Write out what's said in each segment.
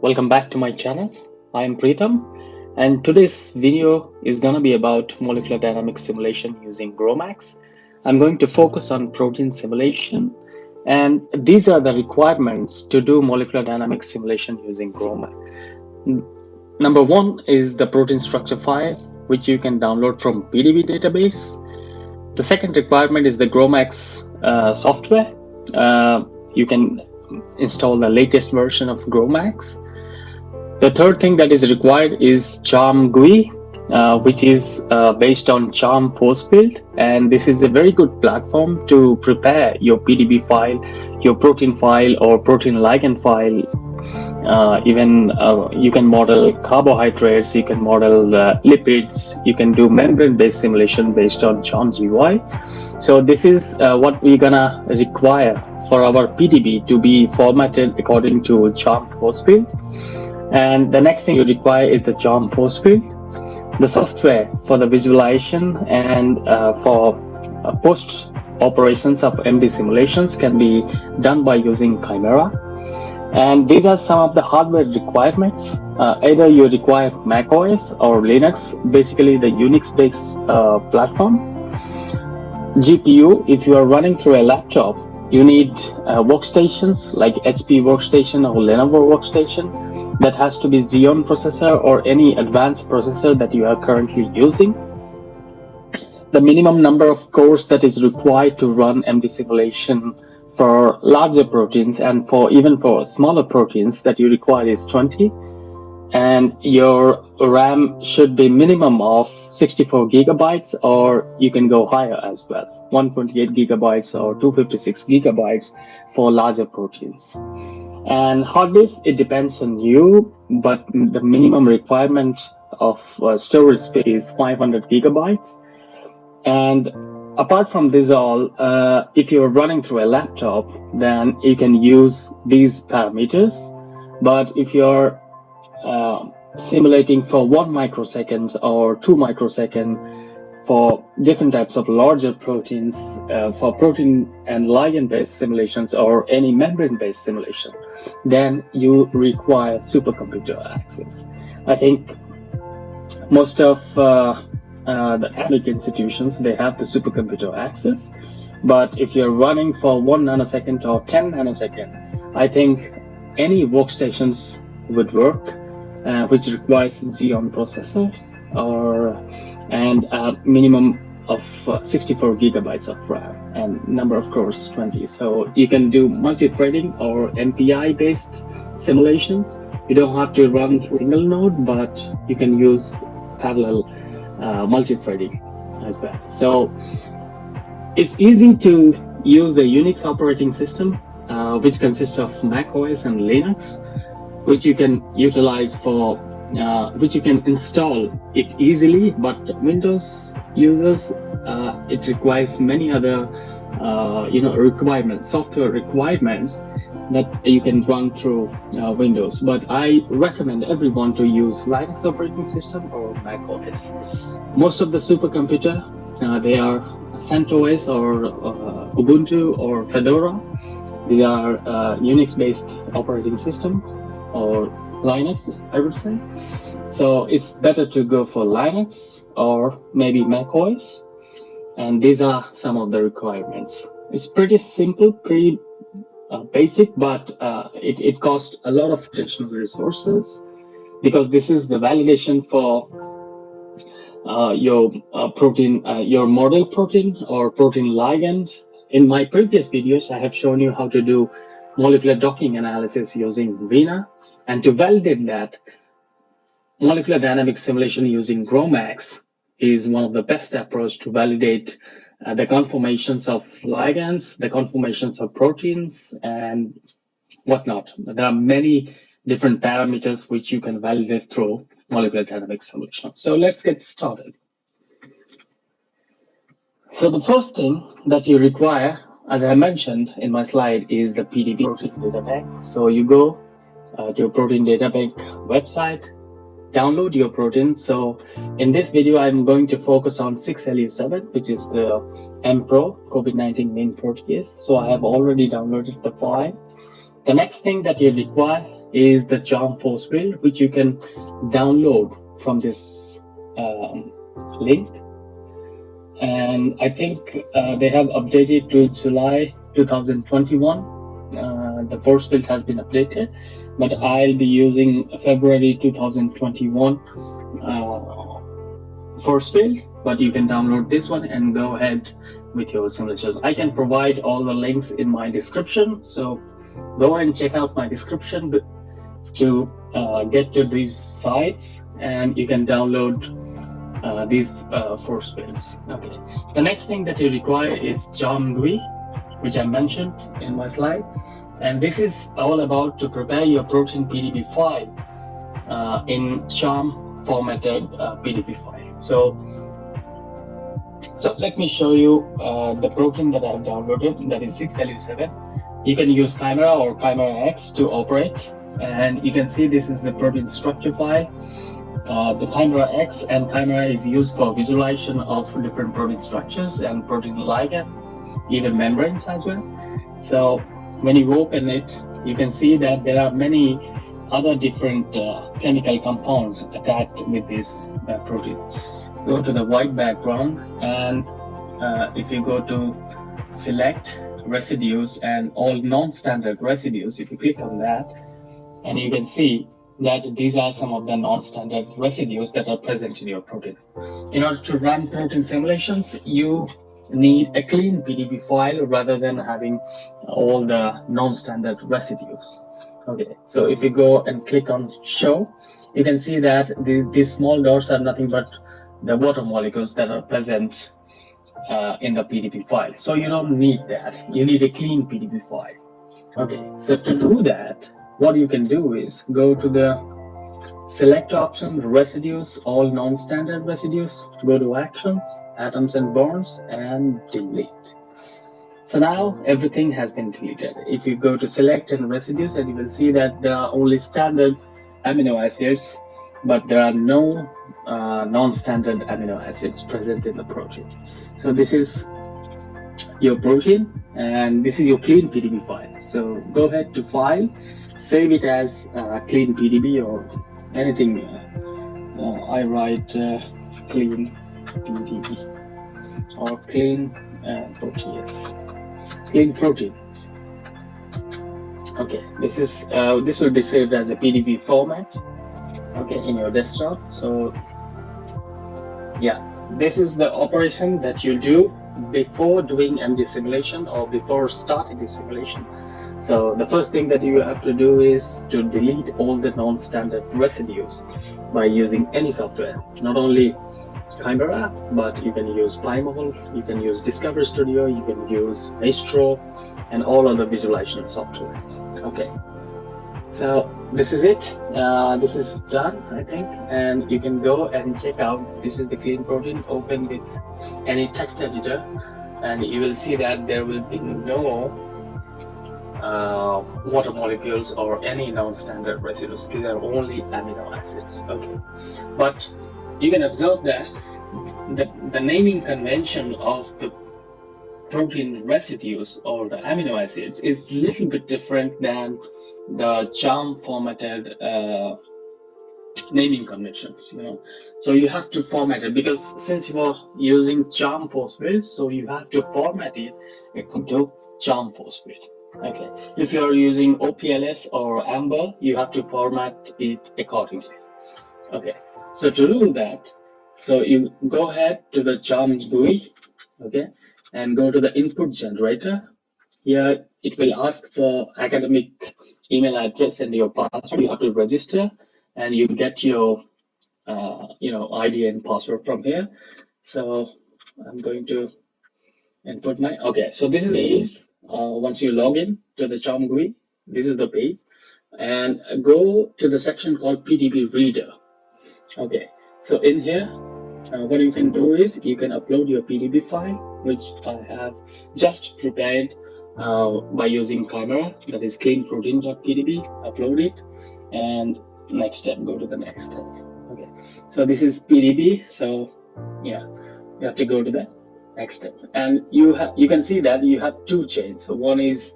welcome back to my channel. I am Preetham, and today's video is going to be about molecular dynamics simulation using GROMACS. I'm going to focus on protein simulation, and these are the requirements to do molecular dynamics simulation using GROMACS. Number one is the protein structure file, which you can download from PDB database. The second requirement is the GROMACS software. You can install the latest version of GROMACS. The third thing that is required is CHARMM-GUI, which is based on CHARMM force field, and this is a very good platform to prepare your PDB file, your protein file or protein ligand file. You can model carbohydrates, you can model lipids, you can do membrane-based simulation based on CHARMM-GUI. So this is what we're gonna require for our PDB to be formatted according to CHARMM force field. And the next thing you require is the CHARMM force field, the software for the visualization, and for post operations of MD simulations can be done by using Chimera. And these are some of the hardware requirements. Either you require macOS or Linux, basically the Unix-based platform. GPU, if you are running through a laptop, you need workstations like HP workstation or Lenovo workstation that has to be Xeon processor or any advanced processor that you are currently using. The minimum number of cores that is required to run MD simulation for larger proteins and even for smaller proteins that you require is 20. And your RAM should be minimum of 64 gigabytes, or you can go higher as well, 128 gigabytes or 256 gigabytes for larger proteins. And hard disk, it depends on you, but the minimum requirement of storage space is 500 gigabytes. And apart from this all, if you're running through a laptop, then you can use these parameters. But if you're simulating for 1 microsecond or 2 microsecond for different types of larger proteins, for protein and ligand-based simulations or any membrane-based simulation, then you require supercomputer access. I think most of the academic institutions, they have the supercomputer access, but if you're running for 1 nanosecond or 10 nanosecond, I think any workstations would work, which requires Xeon processors and a minimum of 64 gigabytes of RAM and number of cores 20. So you can do multi-threading or MPI based simulations. You don't have to run single node, but you can use parallel multi-threading as well. So it's easy to use the Unix operating system, which consists of macOS and Linux, which you can utilize for which you can install it easily, but Windows users, it requires many other software requirements that you can run through Windows. But I recommend everyone to use Linux operating system or macOS. Most of the supercomputer, they are CentOS or Ubuntu or Fedora. They are Unix-based operating systems or Linux, I would say. So it's better to go for Linux or maybe macOS. And these are some of the requirements. It's pretty simple, pretty basic, but it costs a lot of additional resources because this is the validation for your protein, your model protein or protein ligand. In my previous videos, I have shown you how to do molecular docking analysis using VINA. And to validate that, molecular dynamics simulation using GROMACS is one of the best approach to validate the conformations of ligands, the conformations of proteins, and whatnot. There are many different parameters which you can validate through molecular dynamics simulation. So let's get started. So the first thing that you require, as I mentioned in my slide, is the PDB protein data bank. So you go to your protein data bank website, download your protein. So in this video, I'm going to focus on 6LU7, which is the MPRO COVID-19 main protease. So I have already downloaded the file. The next thing that you require is the CHARMM force field, which you can download from this link. And I think they have updated to July 2021. The force field has been updated, but I'll be using February 2021 force field, but you can download this one and go ahead with your simulation. I can provide all the links in my description, so go and check out my description to get to these sites, and you can download these force fields. Okay. The next thing that you require is CHARMM-GUI, which I mentioned in my slide, and this is all about to prepare your protein PDB file in CHARMM formatted PDB file. So let me show you the protein that I have downloaded, that is 6LU7. You can use Chimera or Chimera X to operate, and you can see this is the protein structure file. The Chimera X and Chimera is used for visualization of different protein structures and protein ligand, even membranes as well. So when you open it, you can see that there are many other different chemical compounds attached with this protein. Go to the white background, and if you go to select residues and all non-standard residues, if you click on that, and you can see that these are some of the non-standard residues that are present in your protein. In order to run protein simulations, you need a clean PDB file rather than having all the non-standard residues. Okay, so if you go and click on show, you can see that these small dots are nothing but the water molecules that are present in the PDB file. So you don't need that. You need a clean PDB file. Okay, so to do that, what you can do is go to the select option, residues, all non-standard residues, go to actions, atoms and bonds, and delete. So now everything has been deleted. If you go to select and residues, and you will see that there are only standard amino acids, but there are no non-standard amino acids present in the protein. So this is your protein, and this is your clean PDB file. So go ahead to file, save it as clean PDB or anything. I write clean PDB or clean protein. Yes, clean protein. Okay, this will be saved as a PDB format. Okay, in your desktop. So yeah, this is the operation that you do before doing MD simulation or before starting the simulation. So the first thing that you have to do is to delete all the non-standard residues by using any software, not only Chimera, but you can use Plymouth, you can use Discover Studio, you can use Maestro, and all other visualization software. Okay, so this is it. This is done, I think, and you can go and check out. This is the clean protein. Open with any text editor, and you will see that there will be no water molecules or any non-standard residues. These are only amino acids. Okay, but you can observe that the naming convention of the protein residues or the amino acids is a little bit different than the CHARMM formatted naming conventions, so you have to format it, because since you are using CHARMM force fields, so you have to format it according to CHARMM force field. Okay, if you are using OPLS or AMBER, you have to format it accordingly. Okay, so to do that, so you go ahead to the CHARMM-GUI, okay, and go to the input generator. Here it will ask for academic email address and your password. You have to register, and you get your ID and password from here. So I'm going to input my, okay, so this is once you log in to the CHARMM-GUI, this is the page, and go to the section called PDB Reader. Okay, so in here, what you can do is you can upload your PDB file, which I have just prepared by using Chimera, that is cleanprotein.pdb. Upload it, and next step, go to the next step. Okay, so this is PDB. So yeah, you have to go to the next step, and you can see that you have two chains. So one is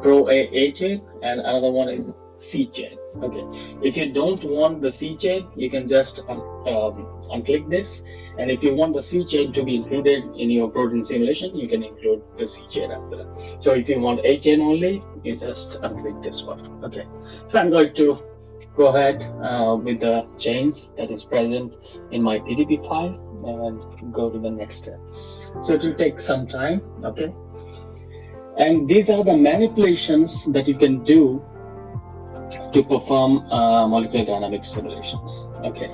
Pro A chain, and another one is C chain. Okay, if you don't want the C chain, you can just unclick this, and if you want the C chain to be included in your protein simulation, you can include the C chain after that. So if you want A chain only, you just unclick this one. Okay, so I'm going to go ahead with the chains that is present in my PDB file and go to the next step. So it will take some time. Okay, and these are the manipulations that you can do to perform molecular dynamics simulations. Okay,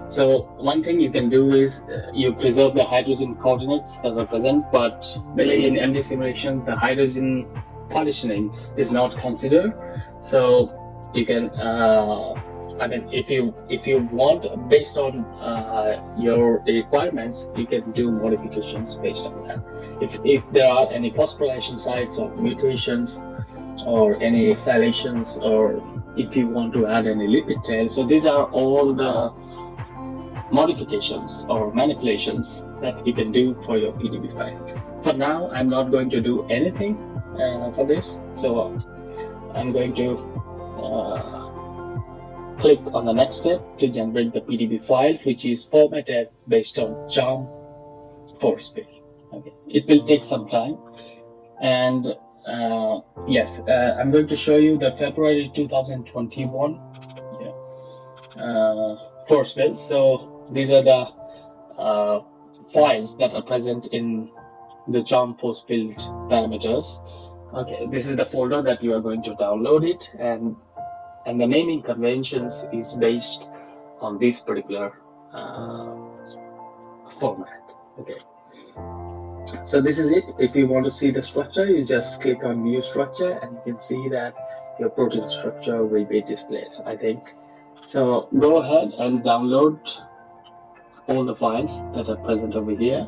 so one thing you can do is you preserve the hydrogen coordinates that are present, but really in MD simulation, the hydrogen partitioning is not considered. So you can, I mean, if you want, based on your requirements, you can do modifications based on that. If there are any phosphorylation sites or mutations or any exhalations, or if you want to add any lipid tail. So these are all the modifications or manipulations that you can do for your PDB file. For now, I'm not going to do anything for this. So I'm going to click on the next step to generate the PDB file, which is formatted based on CHARMM force field. Okay, it will take some time, and yes, I'm going to show you the February 2021 force fields. So these are the files that are present in the CHARMM force field parameters. Okay, this is the folder that you are going to download it, and the naming conventions is based on this particular format. Okay. So this is it. If you want to see the structure, you just click on view structure and you can see that your protein structure will be displayed, I think. So go ahead and download all the files that are present over here,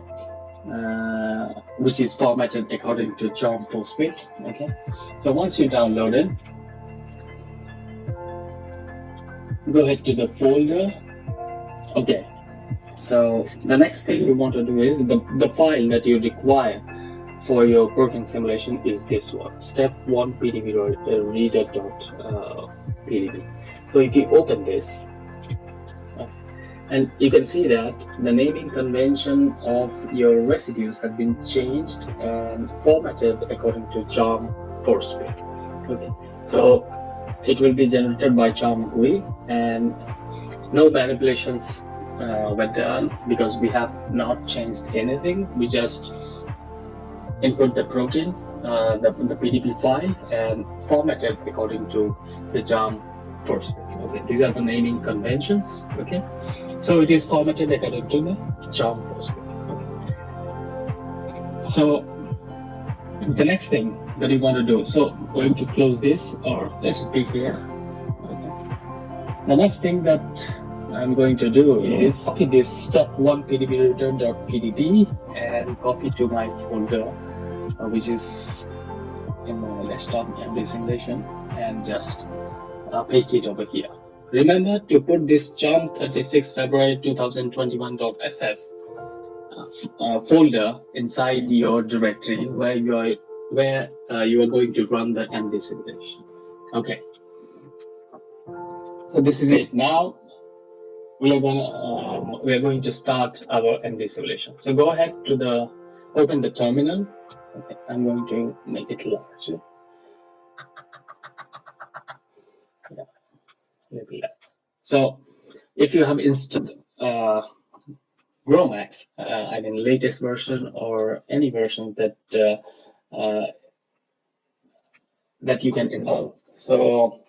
which is formatted according to CHARMM force field. Okay. So once you download it, go ahead to the folder. Okay. So the next thing you want to do is the file that you require for your protein simulation is this one, step 1 PDB reader.pdb. So if you open this, and you can see that the naming convention of your residues has been changed and formatted according to CHARMM force field. Okay, so it will be generated by CHARMM-GUI, and no manipulations were done because we have not changed anything. We just input the protein, the PDB file, and format it according to the CHARMM force field. Okay, these are the naming conventions. Okay, so it is formatted according to the CHARMM force field. Okay. So the next thing that you want to do, so I'm going to close this, or let it be here. Okay. The next thing that I'm going to do is copy this step 1 PDB return.pdb and copy to my folder, which is in my desktop MD simulation, and just paste it over here. Remember to put this CHARMM 36 February 2021.ff folder inside your directory where you are going to run the MD simulation. Okay. So this is it. Now we are going to start our MD simulation. So go ahead to open the terminal. Okay, I'm going to make it larger. Yeah, maybe that. So if you have installed GROMACS, I mean latest version or any version that you can install. So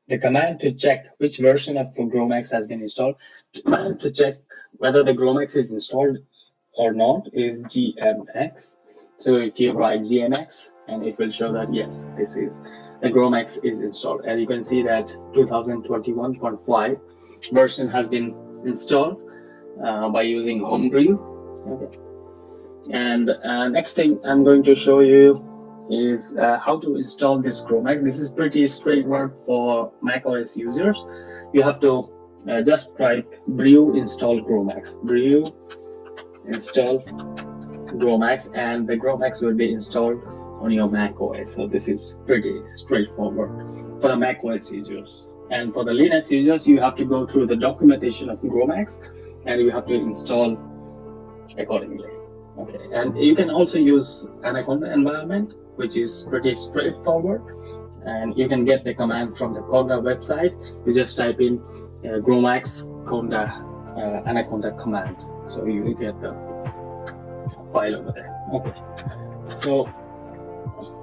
the command to check which version of GROMACS has been installed, command to check whether the GROMACS is installed or not is GMX. So if you write GMX, and it will show that yes, this is the GROMACS is installed, and you can see that 2021.5 version has been installed by using Homebrew. Okay. And next thing I'm going to show you is how to install this GROMACS. This is pretty straightforward for macOS users. You have to just type brew install GROMACS, brew install GROMACS, and the GROMACS will be installed on your macOS. So this is pretty straightforward for the macOS users. And for the Linux users, you have to go through the documentation of GROMACS and you have to install accordingly. Okay, and you can also use Anaconda environment, which is pretty straightforward, and you can get the command from the Conda website. You just type in GROMACS Conda Anaconda command, so you will get the file over there. Okay, so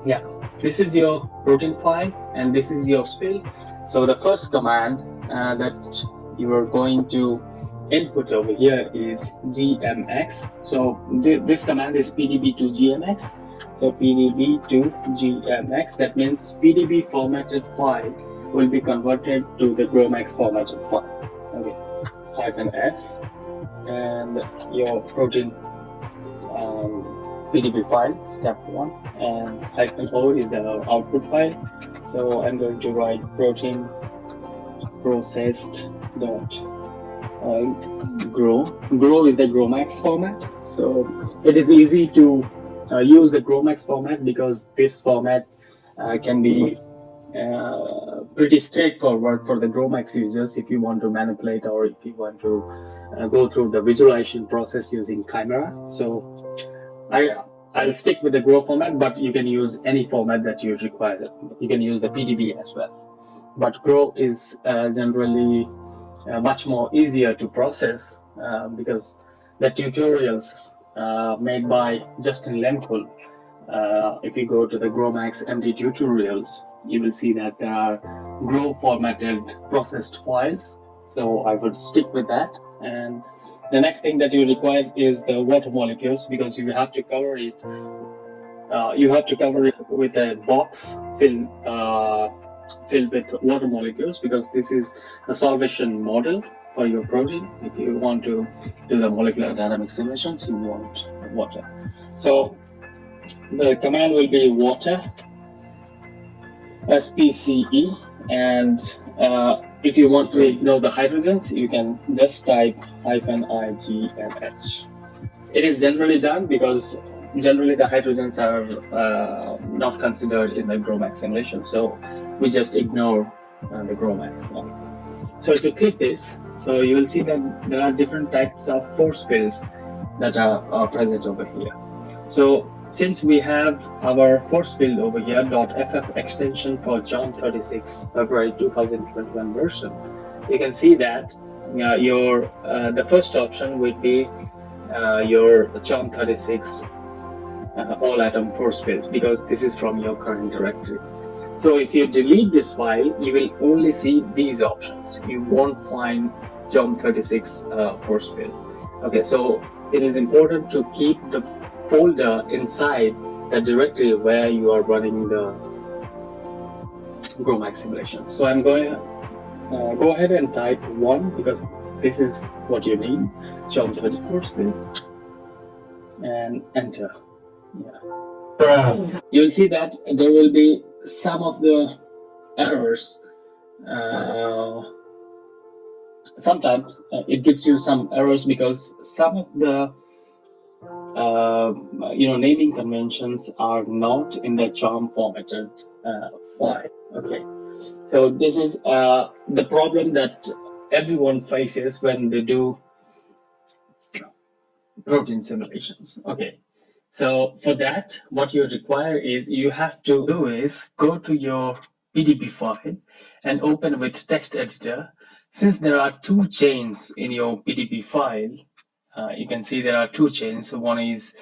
yeah, this is your protein file and this is your spill. So the first command that you are going to input over here is GMX. So this command is PDB to GMX. So PDB to GMX, that means PDB formatted file will be converted to the GROMACS formatted file. Okay, -F and your protein PDB file, step 1, and -O is the output file. So I'm going to write protein processed dot GRO is the GROMACS format. So it is easy to use the GROMACS format because this format can be pretty straightforward for the GROMACS users if you want to manipulate or if you want to go through the visualization process using Chimera. So I'll stick with the GRO format, but you can use any format that you require. You can use the PDB as well. But GRO is generally much more easier to process because the tutorials made by Justin Lempool, if you go to the GROMACS MD tutorials, you will see that there are GRO formatted processed files. So I would stick with that. And the next thing that you require is the water molecules, because you have to cover it. You have to cover it with a box filled with water molecules, because this is a solvation model for your protein. If you want to do the molecular dynamic simulations, you want water. So the command will be water SPCE, and if you want to ignore the hydrogens, you can just type -IGNH. It is generally done because generally the hydrogens are not considered in the GROMACS simulation, so we just ignore the GROMACS. So if you click this, so you will see that there are different types of force fields that are present over here. So since we have our force field over here, .ff extension for John 36 February 2021 version, you can see that the first option would be your John 36 all atom force fields, because this is from your current directory. So if you delete this file, you will only see these options. You won't find John 36 force fields. Okay, so it is important to keep the folder inside the directory where you are running the GROMACS simulation. So I'm going to go ahead and type 1, because this is what you need, John 34 field, and enter. Yeah. You'll see that there will be some of the errors. Sometimes it gives you some errors because some of the naming conventions are not in the CHARMM formatted file. Okay, so this is the problem that everyone faces when they do protein simulations. Okay, so for that, what you require is you have to do is go to your PDB file and open with text editor. Since there are 2 chains in your PDB file, you can see there are 2 chains. One is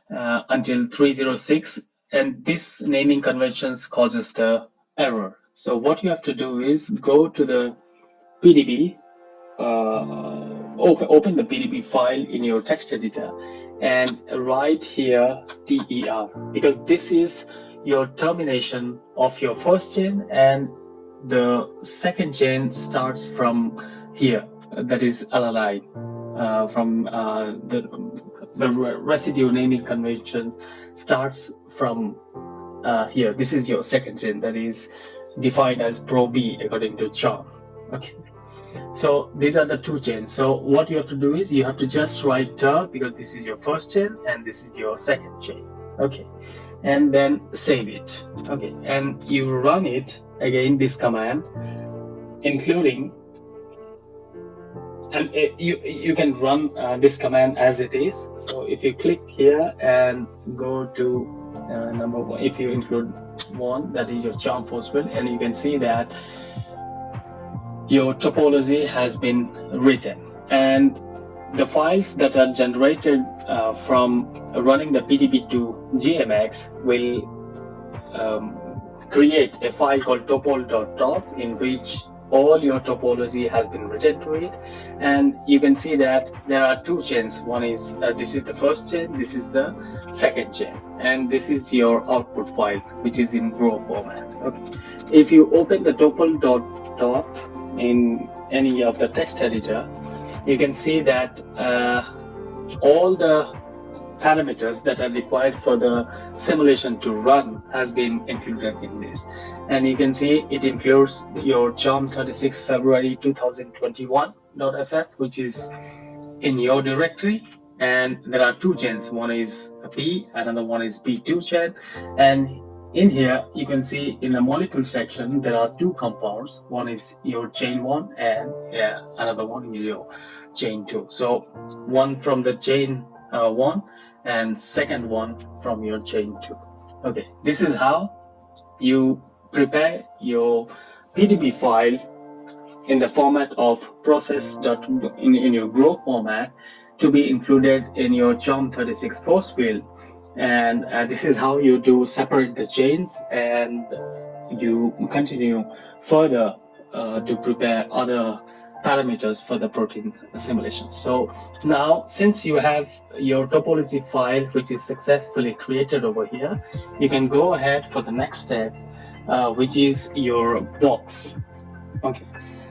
until 306, and this naming conventions causes the error. So what you have to do is go to the PDB, open the PDB file in your text editor and write here TER, because this is your termination of your first chain, and the second chain starts from here, that is LLI, from the residue naming conventions starts from here. This is your second chain that is defined as pro B according to CHARMM. Okay, so these are the 2 chains. So what you have to do is you have to just write ter, because this is your first chain and this is your second chain. Okay, and then save it. Okay, and you run it again, this command including, and you can run this command as it is. So if you click here and go to number one, if you include one, that is your CHARMM force field, and you can see that your topology has been written, and the files that are generated from running the PDB to GMX will create a file called topol.top, in which all your topology has been written to it. And you can see that there are two chains. One is this is the first chain, this is the second chain, and this is your output file, which is in GRO format. Okay, if you open the topol.top in any of the text editor, you can see that all the parameters that are required for the simulation to run has been included in this. And you can see it includes your CHARMM 36 February 2021.ff, which is in your directory, and there are two chains. One is B, another one is B2 chain. And in here you can see in the molecule section there are two compounds. One is your chain 1 and another one is your chain 2. So one from the chain 1 and second one from your chain 2. Okay, this is how you prepare your PDB file in the format of process in your GRO format to be included in your CHARMM 36 force field. And this is how you do separate the chains, and you continue further to prepare other parameters for the protein simulation. So now, since you have your topology file which is successfully created over here, you can go ahead for the next step, which is your box. Okay,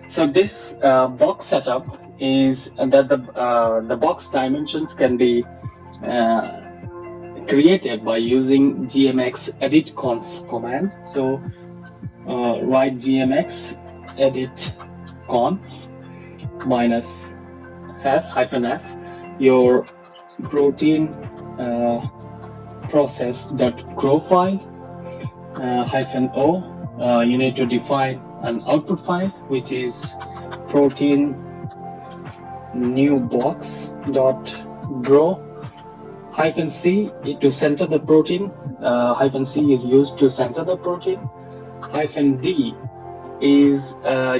so this box setup is that the box dimensions can be created by using gmx edit conf command. So write gmx edit conf minus -f, your protein process.gro file -o. You need to define an output file, which is protein new box.gro -c to center the protein. -c is used to center the protein. -d is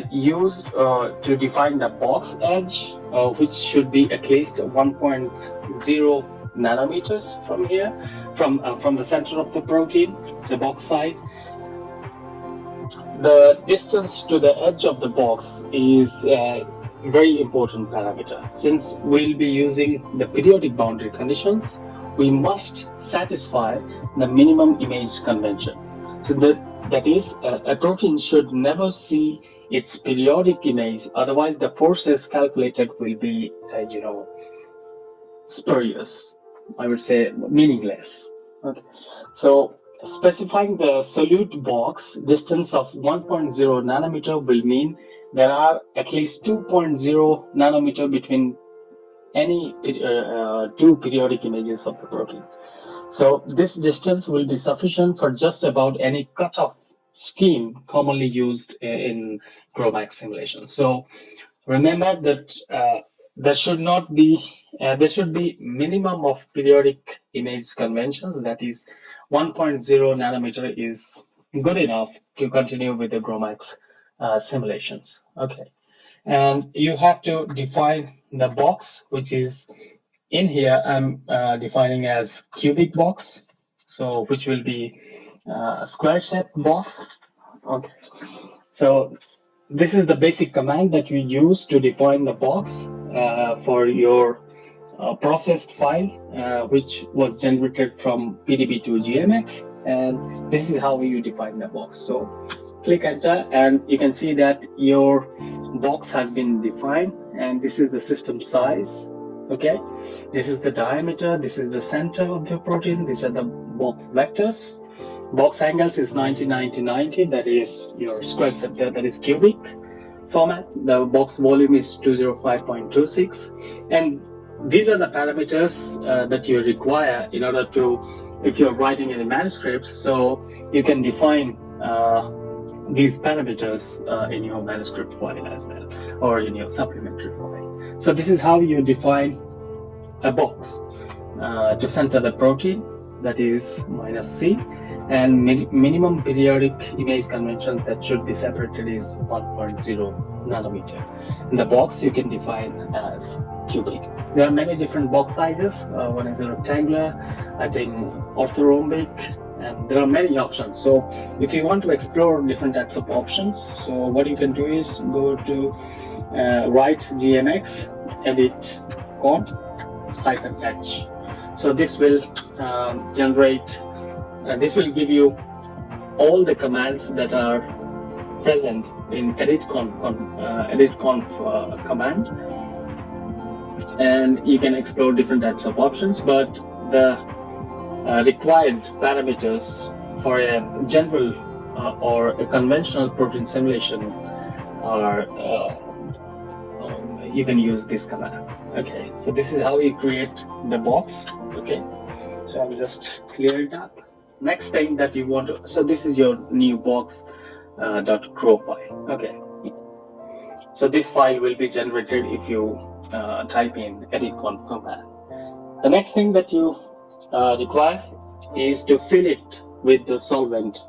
used to define the box edge, which should be at least 1.0 nanometers from here, from the center of the protein, the box size. The distance to the edge of the box is a very important parameter. Since we'll be using the periodic boundary conditions, we must satisfy the minimum image convention. So that is, a protein should never see its periodic image, otherwise the forces calculated will be, spurious, I would say meaningless. Okay, so specifying the solute box distance of 1.0 nanometer will mean there are at least 2.0 nanometer between any two periodic images of the protein. So this distance will be sufficient for just about any cutoff scheme commonly used in GROMACS simulation. So remember that there should be minimum of periodic image conventions. That is, 1.0 nanometer is good enough to continue with the GROMACS simulations. Okay, and you have to define the box, which is in here. I'm defining as cubic box, so which will be a square shaped box. Okay, so this is the basic command that we use to define the box for your processed file, which was generated from PDB to GMX, and this is how you define the box. So click enter, and you can see that your box has been defined, and this is the system size. Okay, this is the diameter, this is the center of the protein, these are the box vectors. Box angles is 90, 90, 90, that is your square set, that is cubic format. The box volume is 205.26, and these are the parameters that you require in order to, if you're writing any manuscripts, so you can define these parameters in your manuscript file as well, or in your supplementary file. So this is how you define a box to center the protein, that is -C, and minimum periodic image convention that should be separated is 1.0 nanometer. In the box you can define as cubic. There are many different box sizes. One is a rectangular, I think orthorhombic, and there are many options. So if you want to explore different types of options, so what you can do is go to write GMX edit -h. So this will generate, this will give you all the commands that are present in editconf command, and you can explore different types of options, but the required parameters for a general or a conventional protein simulation are you can use this command. Okay, so this is how you create the box. Okay, so I'll just clear it up. Next thing that you want to, so this is your new box .gro file. Okay, so this file will be generated if you type in editconf command. The next thing that you require is to fill it with the solvent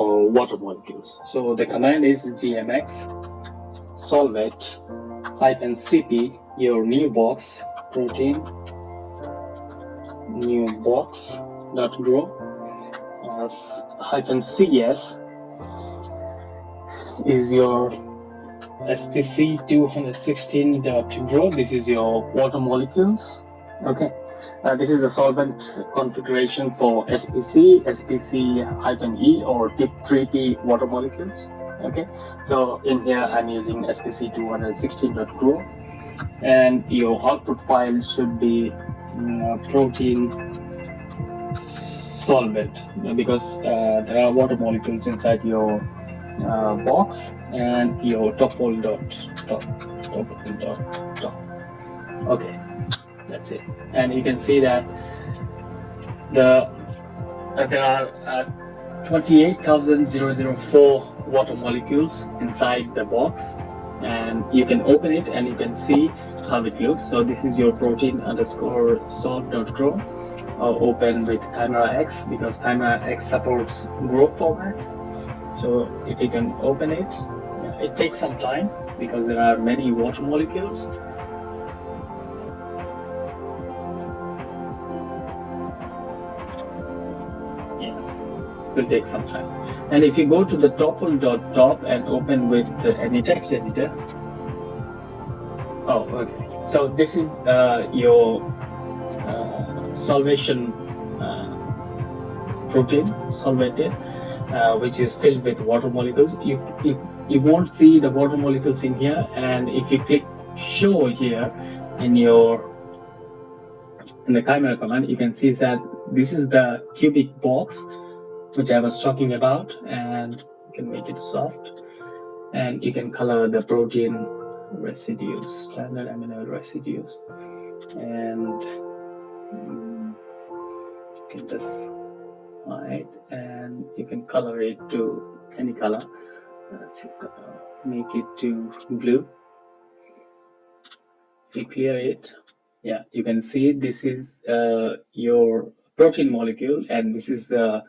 or water molecules. So the command is gmx solvate -cp your new box protein new box .gro -cs is your spc216.gro. This is your water molecules. Okay, this is the solvent configuration for SPC, SPC-E, or TIP3P water molecules. Okay, so in here I'm using spc216.gro, and your output file should be protein solvent, because there are water molecules inside your box, and your topol.top. Okay, that's it. And you can see that there are 28,004 water molecules inside the box, and you can open it and you can see how it looks. So this is your protein underscore solve.gro, open with Chimera X, because Chimera X supports GRO format. So if you can open it, it takes some time because there are many water molecules. Yeah, it will take some time. And if you go to the topol.top and open with any text editor, oh, okay. So this is your Solvation protein, solvated, which is filled with water molecules. You won't see the water molecules in here, and if you click show here in the Chimera command, you can see that this is the cubic box which I was talking about, and you can make it soft, and you can color the protein residues, standard amino residues, and you can just hide, and you can color it to any color. Let's make it to blue. You clear it. Yeah, you can see this is your protein molecule, and this is the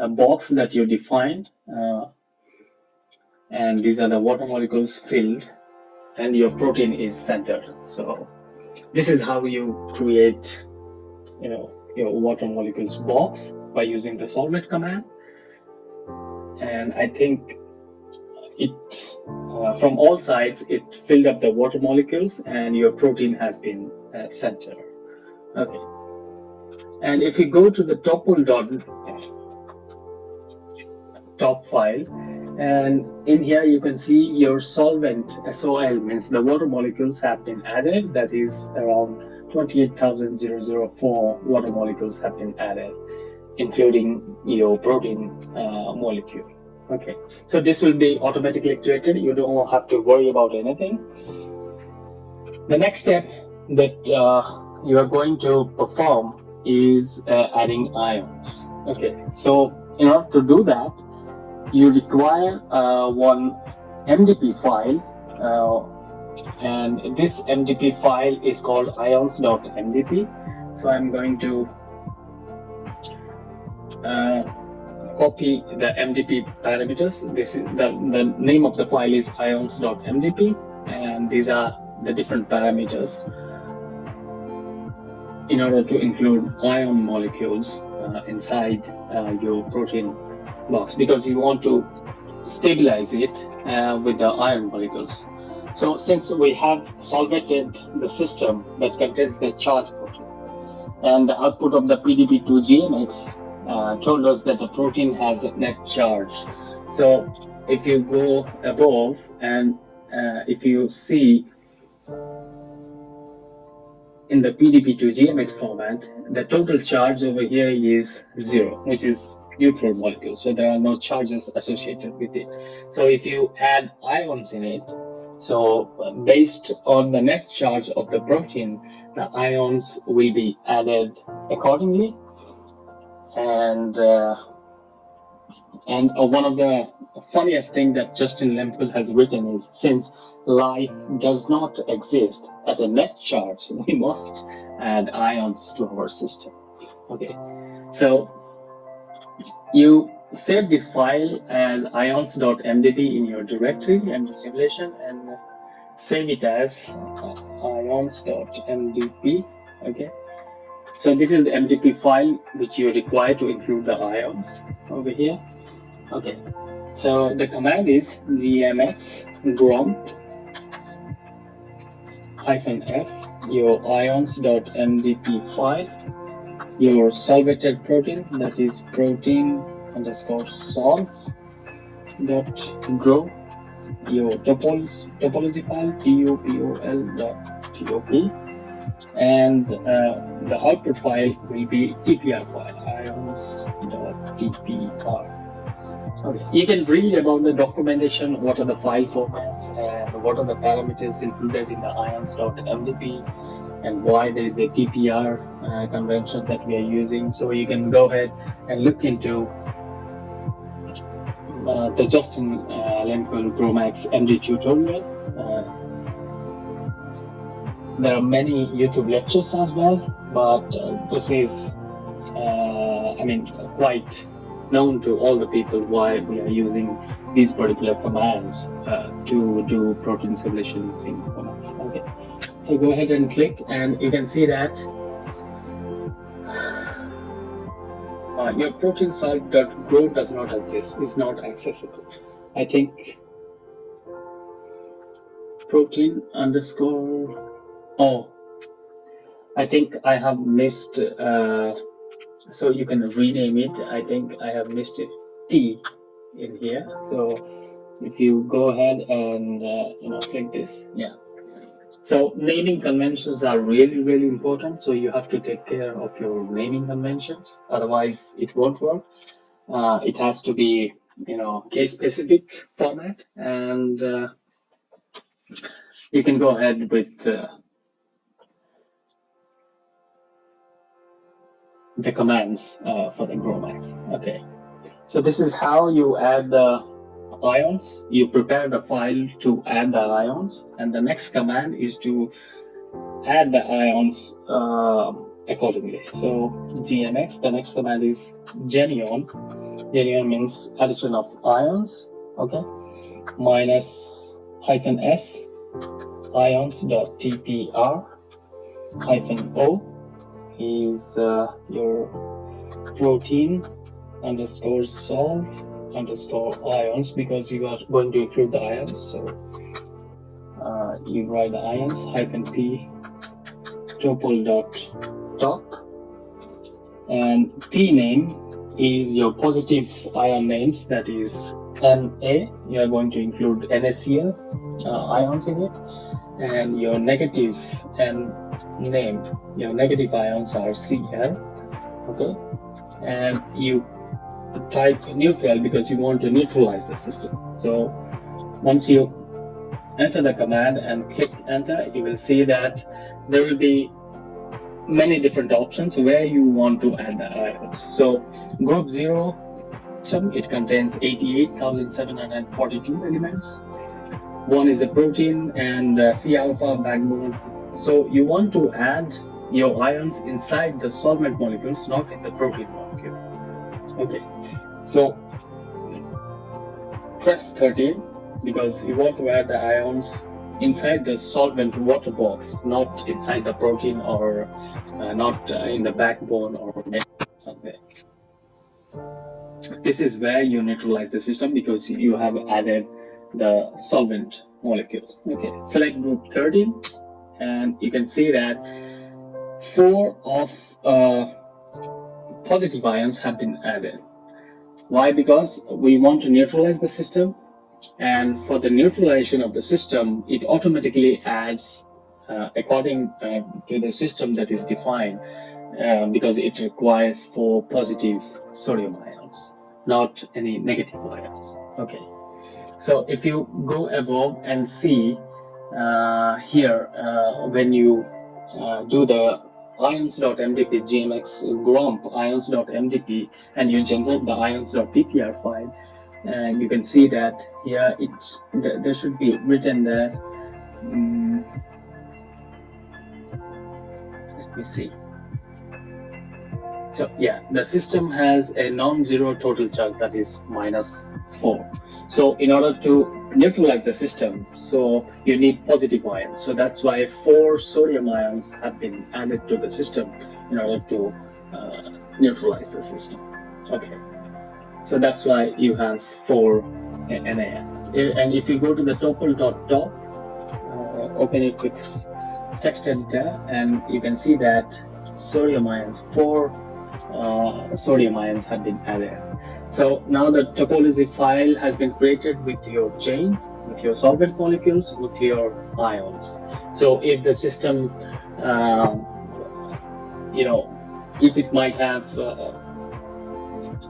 box that you defined, and these are the water molecules filled, and your protein is centered. So this is how you create, your water molecules box by using the solvate command. And I think it from all sides it filled up the water molecules, and your protein has been centered. Okay, and if you go to the topol.top file, and in here you can see your solvent SOL, means the water molecules have been added. That is around 28,004 water molecules have been added, including your protein molecule. Okay, so this will be automatically created. You don't have to worry about anything. The next step that you are going to perform is adding ions. Okay, so in order to do that, you require one MDP file, and this MDP file is called ions.mdp. So I'm going to copy the MDP parameters. This is the name of the file is ions.mdp, and these are the different parameters in order to include ion molecules inside your protein box, because you want to stabilize it with the ion molecules. So since we have solvated the system that contains the charged protein, and the output of the PDB2 GMX told us that the protein has a net charge. So if you go above and if you see in the PDB2 GMX format, the total charge over here is 0, which is neutral molecule, so there are no charges associated with it. So if you add ions in it, so based on the net charge of the protein, the ions will be added accordingly. And one of the funniest thing that Justin Lempel has written is, since life does not exist at a net charge, we must add ions to our system. Okay, so you save this file as ions.mdp in your directory and simulation, and save it as ions.mdp. Okay, so this is the MDP file which you require to include the ions over here. Okay, so the command is gmx grom-f, your ions.mdp file, your solvated protein, that is protein_solve.grow, your topology file, tupol.top, and the output file will be TPR file, ions.tpr. Okay, you can read about the documentation, what are the file formats and what are the parameters included in the ions.mdp, and why there is a TPR convention that we are using. So you can go ahead and look into the Justin Lempel GROMACS MD tutorial. There are many YouTube lectures as well, but this is, quite known to all the people why we are using these particular commands to do protein simulation using GROMACS. Okay, so go ahead and click, and you can see that your protein solve.grow does not exist, is not accessible. I think protein underscore, oh, I think I have missed, so you can rename it. I think I have missed a T in here. So if you go ahead and click this, yeah. So naming conventions are really, really important. So you have to take care of your naming conventions, otherwise it won't work. It has to be, case specific format, and you can go ahead with the commands for the GROMACS. Okay, so this is how you add the ions. You prepare the file to add the ions, and the next command is to add the ions accordingly. So gmx, the next command is genion. Genion means addition of ions. Okay, minus -s ions.tpr -o is your protein _solve_ions, because you are going to include the ions. So you write the ions -p topol.top, and p name is your positive ion names, that is Na. You are going to include NaCl ions in it, and your negative N name, your negative ions are Cl. Okay, and you type neutral because you want to neutralize the system. So once you enter the command and click enter, you will see that there will be many different options where you want to add the ions. So group 0 system. It contains 88,742 elements. One is a protein and C alpha backbone. So you want to add your ions inside the solvent molecules, not in the protein molecule. Okay, so press 13 because you want to add the ions inside the solvent water box, not inside the protein or not in the backbone or somewhere. This is where you neutralize the system because you have added the solvent molecules. Okay, select group 13 and you can see that 4 of positive ions have been added. Why? Because we want to neutralize the system, and for the neutralization of the system, it automatically adds according to the system that is defined, because it requires 4 positive sodium ions, not any negative ions. Okay, so if you go above and see here, when you do the ions.mdp GMX GROMP ions.mdp and you generate the ions.tpr file, and you can see that here there should be written that let me see. So yeah, the system has a non-zero total charge, that is -4. So in order to neutralize the system, so you need positive ions. So that's why 4 sodium ions have been added to the system in order to neutralize the system. Okay, so that's why you have 4 NaIons. And if you go to the tople.top, open it with text editor, and you can see that sodium ions, 4 sodium ions have been added. So now the topology file has been created with your chains, with your solvent molecules, with your ions. So if the system, if it might have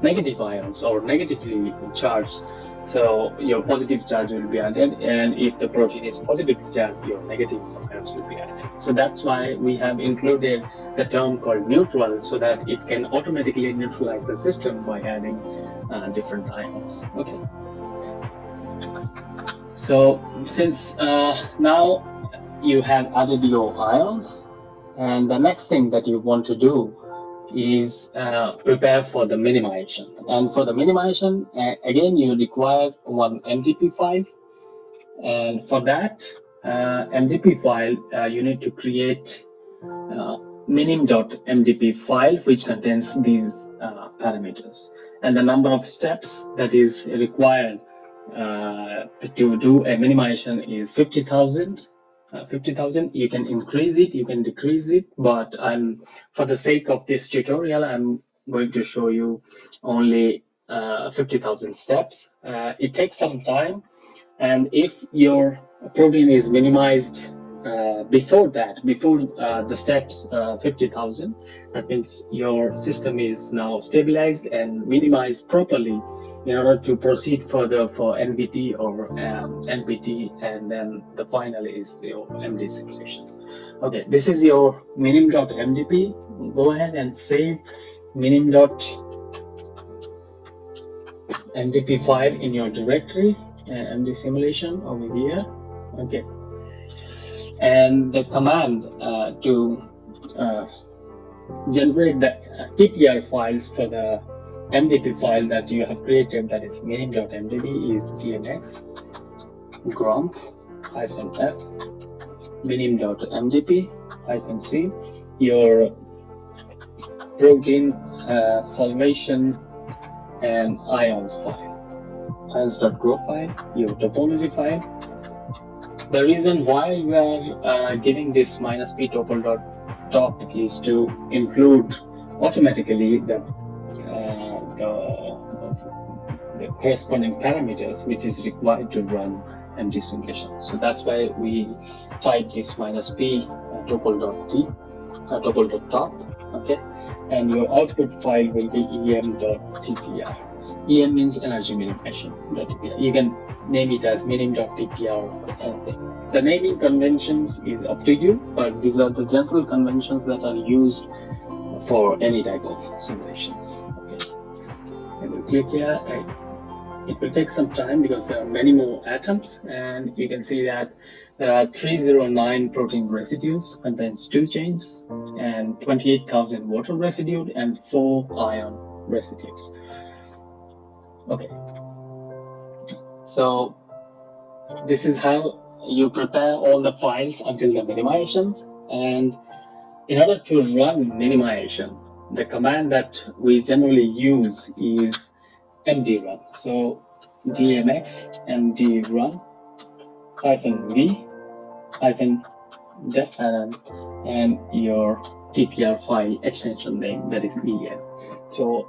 negative ions or negatively charged, so your positive charge will be added, and if the protein is positively charged, your negative ions will be added. So that's why we have included the term called neutral, so that it can automatically neutralize the system by adding different ions. Okay. So since now you have added your ions, and the next thing that you want to do is prepare for the minimization. And for the minimization, again, you require one MDP file. And for that MDP file, you need to create minim.mdp file, which contains these parameters. And the number of steps that is required to do a minimization is 50,000. 50,000. You can increase it, you can decrease it, but for the sake of this tutorial, I'm going to show you only 50,000 steps. It takes some time, and if your protein is minimized before the steps 50,000, that means your system is now stabilized and minimized properly in order to proceed further for NBT or NPT, and then the final is the MD simulation. Okay, this is your minim.mdp. Go ahead and save minim.mdp file in your directory, MD simulation over here. Okay, and the command to generate the TPR files for the MDP file that you have created, that is minim.mdp, is GMX GROMP-F minim.mdp-C, your protein Solvation and ions file, ions.gro file, your topology file. The reason why we are giving this -p tople.top is to include automatically the corresponding parameters which is required to run MD simulation. So that's why we type this -p tople.top. Okay, and your output file will be em.tpr. Em means energy minimization. You can name it as minim.tpr or anything. The naming conventions is up to you, but these are the general conventions that are used for any type of simulations. Okay. When you click here, it will take some time because there are many more atoms, and you can see that there are 309 protein residues, contains 2 chains, and 28,000 water residue and 4 ion residues. Okay, so this is how you prepare all the files until the minimizations. And in order to run minimization, the command that we generally use is MD run. So GMX MD run -v -def and your TPR file extension name, that is EN. So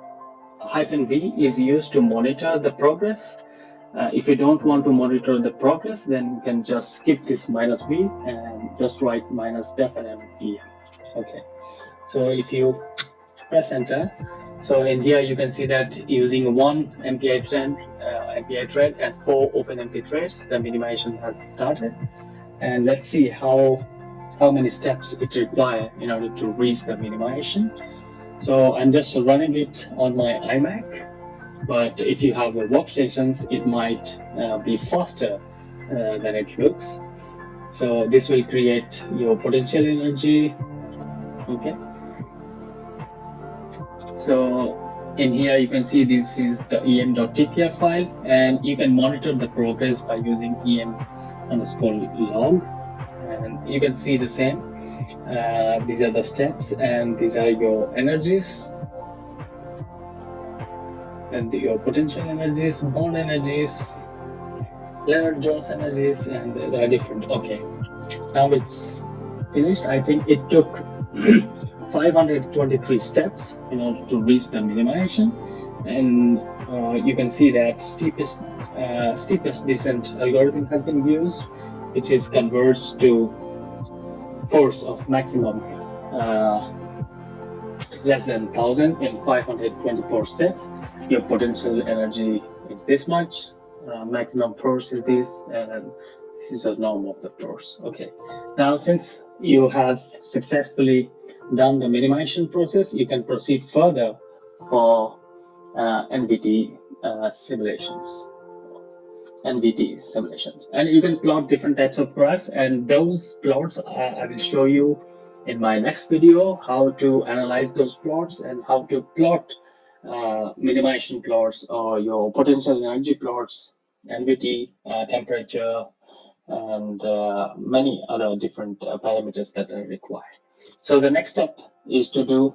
-v is used to monitor the progress. If you don't want to monitor the progress, then you can just skip this -v and just write -def and EN. Okay, so if you press enter, so in here you can see that using one MPI thread and 4 OpenMP threads, the minimization has started. And let's see how many steps it requires in order to reach the minimization. So I'm just running it on my iMac, but if you have workstations, it might be faster than it looks. So this will create your potential energy. Okay. So in here you can see this is the em.tpr file, and you can monitor the progress by using em_log, and you can see the same. These are the steps, and these are your energies, and your potential energies, bond energies, Leonard-Jones energies, and they are different. Okay, now it's finished. I think it took 523 steps in order to reach the minimization, and you can see that steepest descent algorithm has been used, which is converts to force of maximum less than 1,000 in 524 steps. Your potential energy is this much, maximum force is this, and this is a norm of the force. Okay, now since you have successfully done the minimization process, you can proceed further for NVT simulations. And you can plot different types of plots, and those plots I will show you in my next video, how to analyze those plots and how to plot minimization plots or your potential energy plots, NVT, temperature, and many other different parameters that are required. So the next step is to do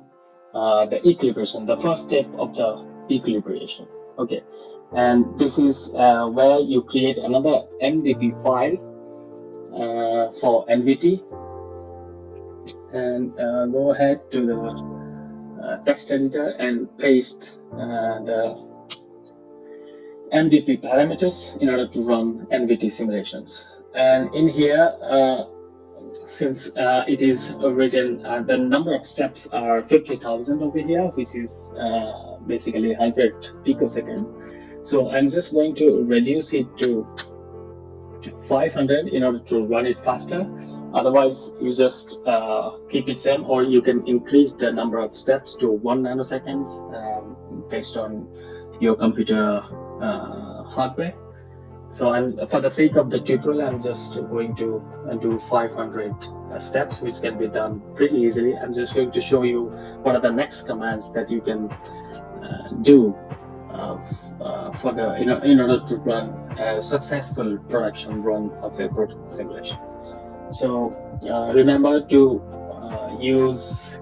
the equilibration, the first step of the equilibration. Okay, and this is where you create another MDP file for NVT, and go ahead to the text editor and paste the MDP parameters in order to run NVT simulations. And in here, since it is written, the number of steps are 50,000 over here, which is basically 100 picosecond. So I'm just going to reduce it to 500 in order to run it faster. Otherwise, you just keep it same, or you can increase the number of steps to 1 nanoseconds based on your computer hardware. So for the sake of the tutorial, I'm just going to do 500 steps, which can be done pretty easily. I'm just going to show you what are the next commands that you can do for the in order to run a successful production run of a protein simulation. So remember to use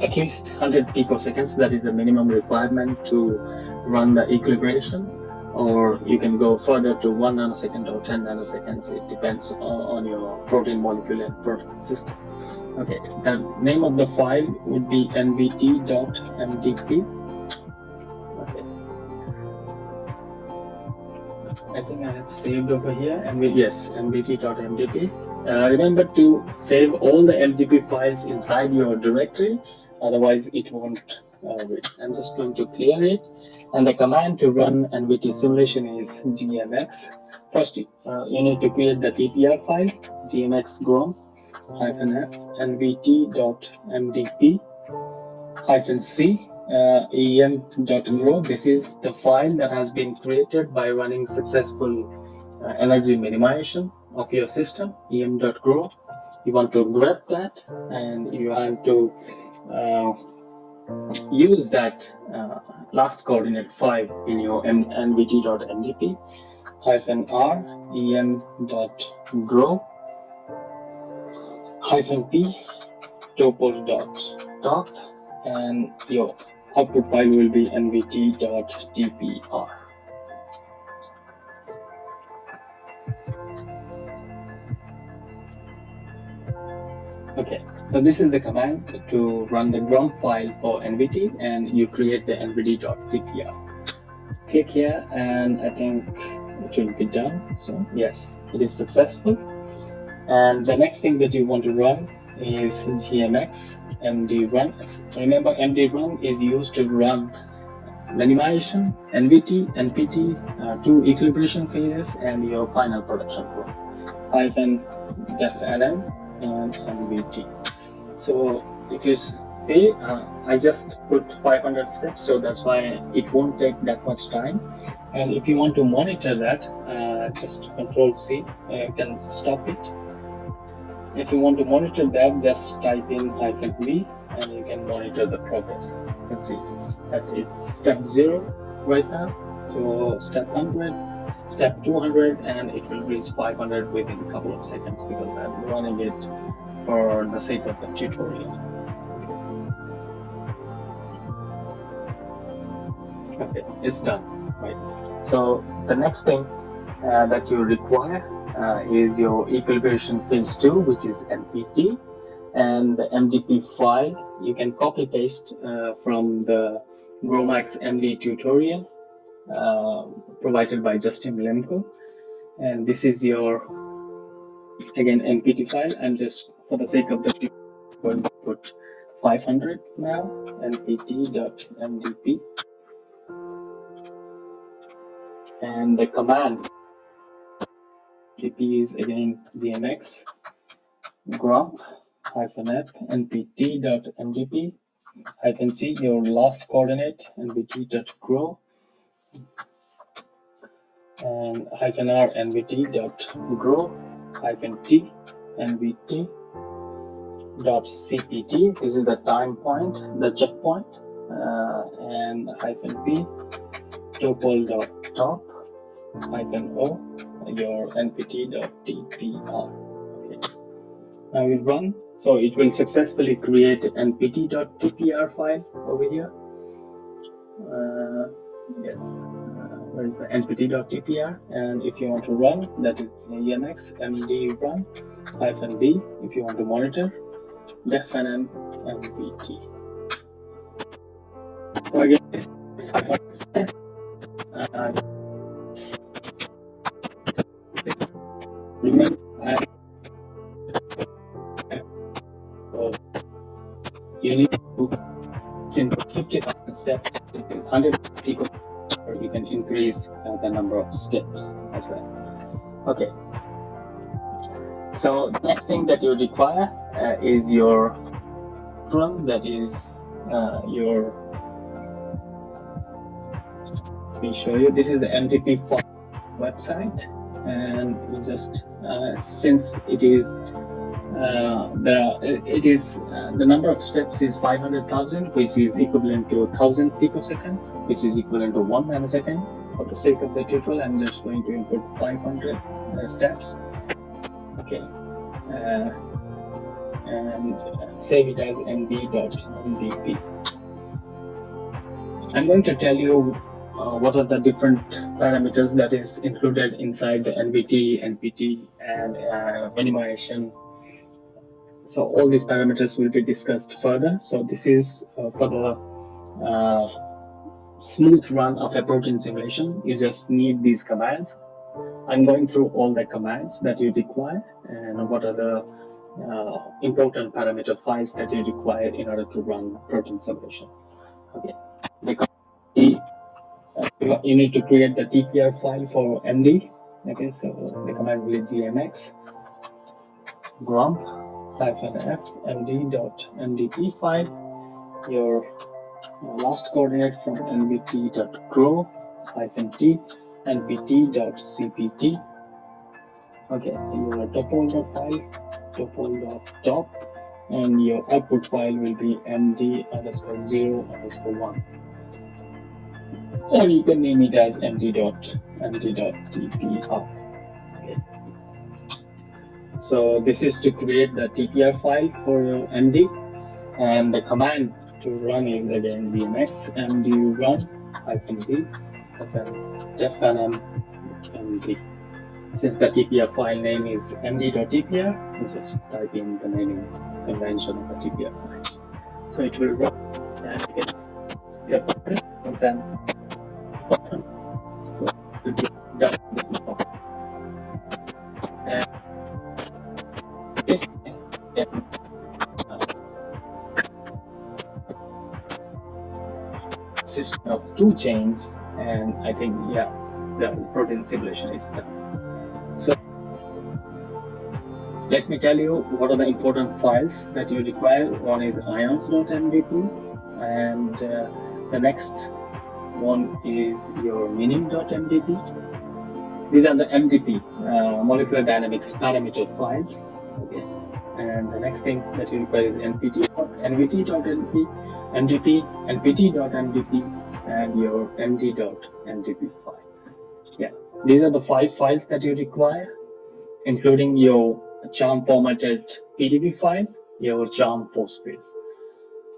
at least 100 picoseconds. That is the minimum requirement to run the equilibration, or you can go further to 1 nanosecond or 10 nanoseconds. It depends on your protein molecule and protein system. Okay, the name of the file would be nvt.mdp. Okay, I think I have saved over here, and yes, nvt.mdp. Remember to save all the MDP files inside your directory, otherwise it won't read. I'm just going to clear it, and the command to run NVT simulation is GMX. First, you need to create the TPR file, GMX GROM -f nvt.mdp -c, em.grow. This is the file that has been created by running successful energy minimization of your system, em.grow. You want to grab that, and you have to use that last coordinate 5 in your nvt.mdp -r em.grow -p topol.top, and your output file will be nvt.tpr. Okay, so this is the command to run the GROM file for NVT, and you create the nvt.tpr. Click here, and I think it should be done. So yes, it is successful. And the next thing that you want to run is GMX MD run. Remember, MD run is used to run minimization, NVT, NPT, 2 equilibration phases, and your final production run. -def-nm and NVT. So if you see, I just put 500 steps, so that's why it won't take that much time. And if you want to monitor that, just Control C, you can stop it. If you want to monitor that, just type in -v, and you can monitor the progress. You can see that it's step 0 right now. So step 100, step 200, and it will reach 500 within a couple of seconds, because I'm running it for the sake of the tutorial. Okay, it's done. Right. So the next thing that you require is your equilibration phase 2, which is NPT, and the MDP file you can copy paste from the GROMACS MD tutorial provided by Justin Lemko. And this is your, again, NPT file. I'm just, for the sake of the tutorial, going to put 500 now, npt.mdp, and the command MDP is again gmx gromp -f npt.mdp -c, your last coordinate, nvt.grow, and -r nvt.grow -t nvt.cpt. This is the time point, the checkpoint, and -p topol.top -o, your npt.tpr. Okay. Now we run, so it will successfully create npt.tpr file over here. Yes, where is the npt.tpr? And if you want to run, that is emx md run -b. If you want to monitor, def-nm mvt. So again, it's 500 steps. Remember, you need to, since 50,000 steps, it is 100 people, or you can increase the number of steps as well. Okay. So the next thing that you require is your run, that is your, let me show you, this is the MDP website, and we just, since it is the number of steps is 500,000, which is equivalent to 1,000 picoseconds, which is equivalent to 1 nanosecond. For the sake of the tutorial, I'm just going to input 500 steps. Okay, and save it as md.mdp. I'm going to tell you what are the different parameters that is included inside the NVT, NPT, and minimization. So all these parameters will be discussed further. So this is for the smooth run of a protein simulation. You just need these commands. I'm going through all the commands that you require, and what are the important parameter files that you require in order to run protein simulation. Okay, you need to create the TPR file for MD. Okay, so the command will be gmx gromp -f md.mdp file, your last coordinate from nvt.grow-t npt.cpt. Okay, your topol.file, topol.top, and your output file will be md_0_1, or you can name it as md.tpr. Okay. So this is to create the TPR file for your MD, and the command to run is again GMX md run -d fnm md. Since the TPR file name is md.tpr, you just type in the naming convention of the TPR file. So it will run, and you can see the button and so it will be done. And this system of 2 chains, and I think, yeah, the protein simulation is done. So let me tell you what are the important files that you require. One is ions.mdp, and the next one is your minim.mdp. These are the MDP, molecular dynamics parameter files. Okay. And the next thing that you require is nvt.mdp, npt.mdp, and your md.mdp file. Yeah, these are the 5 files that you require, including your CHARMM formatted PDB file, your CHARMM postbase.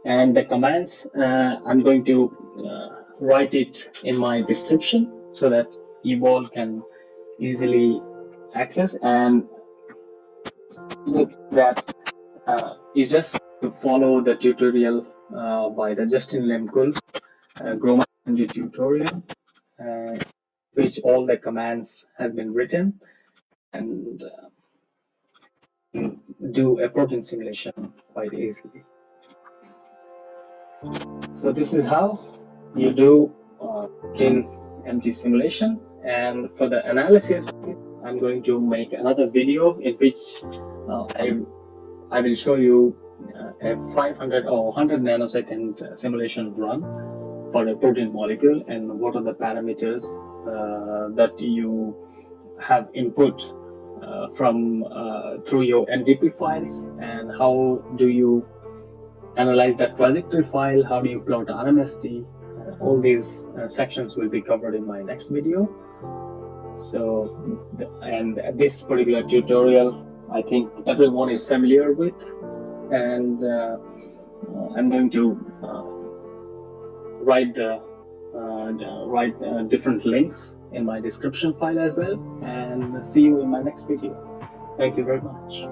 And the commands, I'm going to write it in my description so that you all can easily access, and that is just to follow the tutorial by the Justin Lemkul GROMACS MD tutorial, which all the commands has been written, and do a protein simulation quite easily. So this is how you do protein MD simulation, and for the analysis, I'm going to make another video in which I will show you a 500 or 100 nanosecond simulation run for a protein molecule, and what are the parameters that you have input from through your MDP files, and how do you analyze that trajectory file, how do you plot RMSD. All these sections will be covered in my next video. So, and this particular tutorial I think everyone is familiar with, and I'm going to write different links in my description file as well, and see you in my next video. Thank you very much.